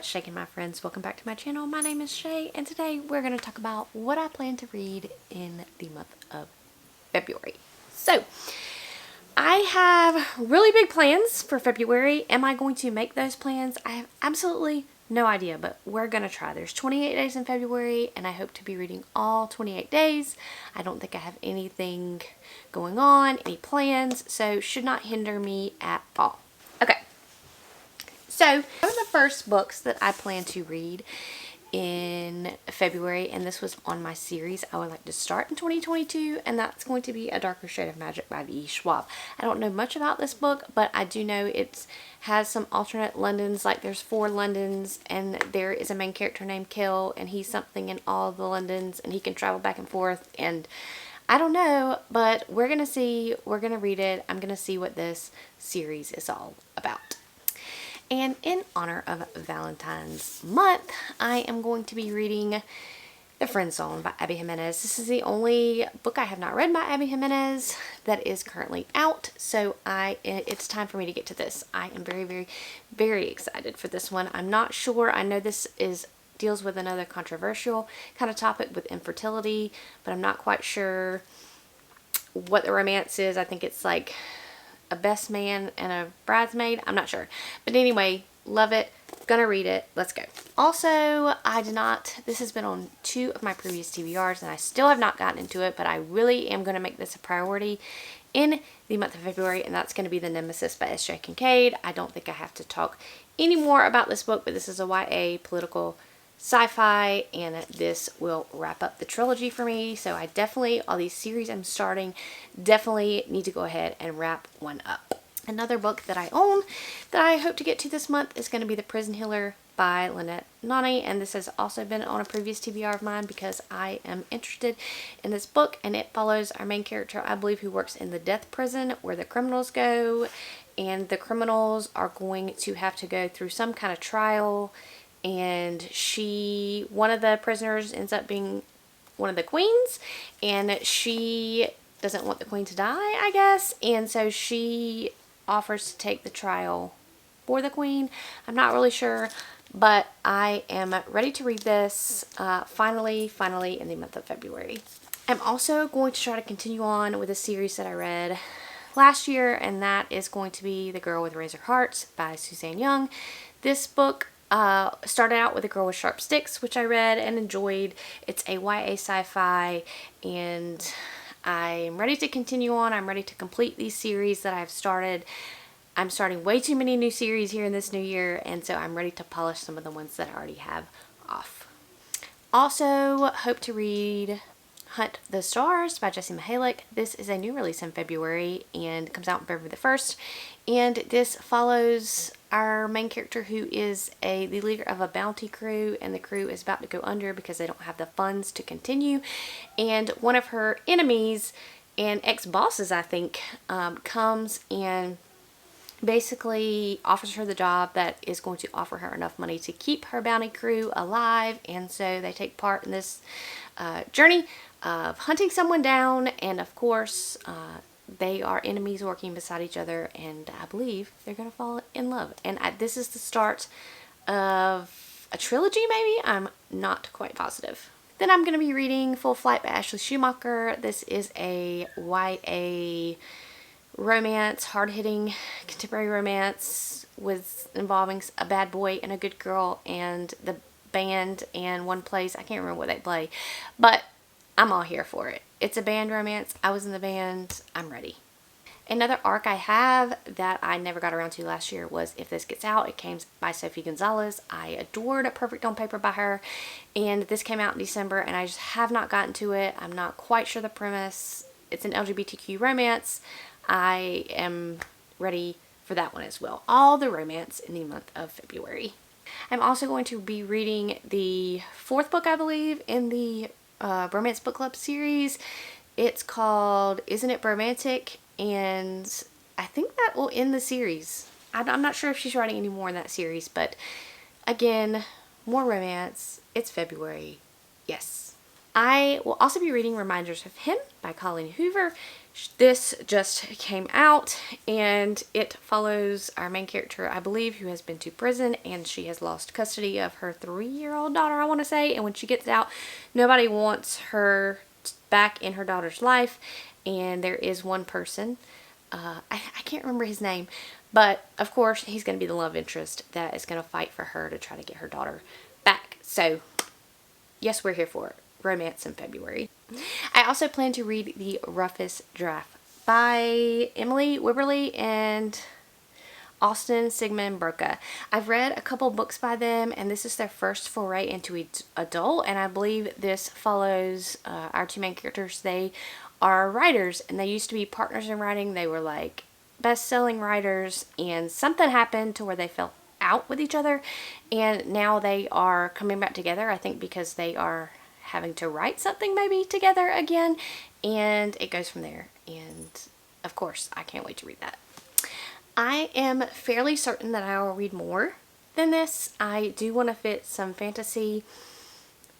what's shaking, my friends? Welcome back to my channel. My name is Shay, and today we're going to talk about what I plan to read in the month of February. So I have really big plans for February. Am I going to make those plans? I have absolutely no idea, but we're going to try. There's 28 days in February, and I hope to be reading all 28 days. I don't think I have anything going on, any plans, so should not hinder me at all. Okay. So, one of the first books that I plan to read in February, and this was on my series I would like to start in 2022, and that's going to be A Darker Shade of Magic by V. Schwab. I don't know much about this book, but I do know it has some alternate Londons, like there's 4 Londons, and there is a main character named Kel, and he's something in all the Londons, and he can travel back and forth, and I don't know, but we're going to see, we're going to read it, I'm going to see what this series is all about. And in honor of Valentine's month, I am going to be reading The Friend Zone by Abby Jimenez. This is the only book I have not read by Abby Jimenez that is currently out, so it's time for me to get to this. I am very, very, very excited for this one. I'm not sure. I know this deals with another controversial kind of topic with infertility, but I'm not quite sure what the romance is. I think it's like a best man and a bridesmaid. I'm not sure. But anyway, love it. Gonna read it. Let's go. Also, this has been on 2 of my previous TBRs and I still have not gotten into it, but I really am going to make this a priority in the month of February, and that's going to be The Nemesis by S.J. Kincaid. I don't think I have to talk any more about this book, but this is a YA political sci-fi, and this will wrap up the trilogy for me. So I definitely, all these series I'm starting, definitely need to go ahead and wrap one up. Another book that I own that I hope to get to this month is going to be The Prison Healer by Lynette Nani, and this has also been on a previous TBR of mine because I am interested in this book, and it follows our main character, I believe, who works in the death prison where the criminals go, and the criminals are going to have to go through some kind of trial, and one of the prisoners ends up being one of the queens, and she doesn't want the queen to die, I guess, and so she offers to take the trial for the queen. I'm not really sure, but I am ready to read this finally in the month of February. I'm also going to try to continue on with a series that I read last year, and that is going to be The Girl with Razor Hearts by Suzanne Young. This book started out with A Girl with Sharp Sticks, which I read and enjoyed. It's a YA sci-fi, and I'm ready to continue on. I'm ready to complete these series that I've started. I'm starting way too many new series here in this new year, and so I'm ready to polish some of the ones that I already have off. Also, hope to read Hunt the Stars by Jessie Mihalik. This is a new release in February and comes out on February the 1st. And this follows our main character, who is the leader of a bounty crew, and the crew is about to go under because they don't have the funds to continue. And one of her enemies and ex-bosses, I think, comes and basically offers her the job that is going to offer her enough money to keep her bounty crew alive, and so they take part in this journey of hunting someone down, and of course they are enemies working beside each other, and I believe they're going to fall in love, and this is the start of a trilogy, maybe? I'm not quite positive. Then I'm going to be reading Full Flight by Ashley Schumacher. This is a YA romance, hard-hitting contemporary romance involving a bad boy and a good girl and the band and one place. I can't remember what they play, but I'm all here for it. It's a band romance. I was in the band. I'm ready. Another arc I have that I never got around to last year was If This Gets Out. It came by Sophie Gonzalez. I adored Perfect on Paper by her, and this came out in December, and I just have not gotten to it. I'm not quite sure the premise. It's an LGBTQ romance. I am ready for that one as well. All the romance in the month of February. I'm also going to be reading the 4th book, I believe, in the Romance Book Club series. It's called Isn't It Romantic, and I think that will end the series. I'm not sure if she's writing any more in that series, but again, more romance. It's February. Yes. I will also be reading Reminders of Him by Colleen Hoover. This just came out, and it follows our main character, I believe, who has been to prison, and she has lost custody of her 3-year-old daughter, I want to say. And when she gets out, nobody wants her back in her daughter's life, and there is one person, I can't remember his name, but of course he's going to be the love interest that is going to fight for her to try to get her daughter back. So yes, we're here for it. Romance in February. I also plan to read The Roughest Giraffe by Emily Wibberley and Austin Sigmund Broca. I've read a couple books by them, and this is their first foray into adult, and I believe this follows our two main characters. They are writers, and they used to be partners in writing. They were like best-selling writers, and something happened to where they fell out with each other, and now they are coming back together, I think because they are having to write something maybe together again, and it goes from there. And of course I can't wait to read that. I am fairly certain that I will read more than this. I do want to fit some fantasy,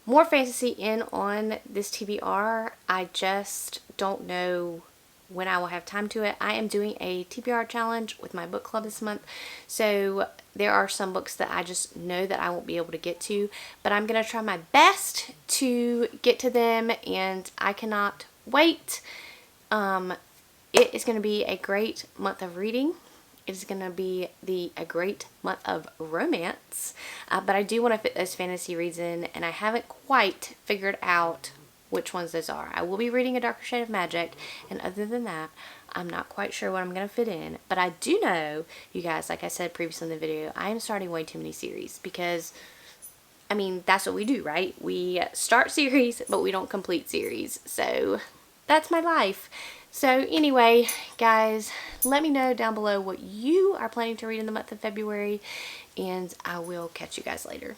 more fantasy in on this TBR. I just don't know when I will have time to it. I am doing a TBR challenge with my book club this month, so there are some books that I just know that I won't be able to get to, but I'm going to try my best to get to them, and I cannot wait. It is going to be a great month of reading. It is going to be a great month of romance, but I do want to fit those fantasy reads in, and I haven't quite figured out which ones those are. I will be reading A Darker Shade of Magic, and other than that, I'm not quite sure what I'm going to fit in. But I do know, you guys, like I said previously in the video, I am starting way too many series because, I mean, that's what we do, right? We start series, but we don't complete series. So that's my life. So anyway, guys, let me know down below what you are planning to read in the month of February, and I will catch you guys later.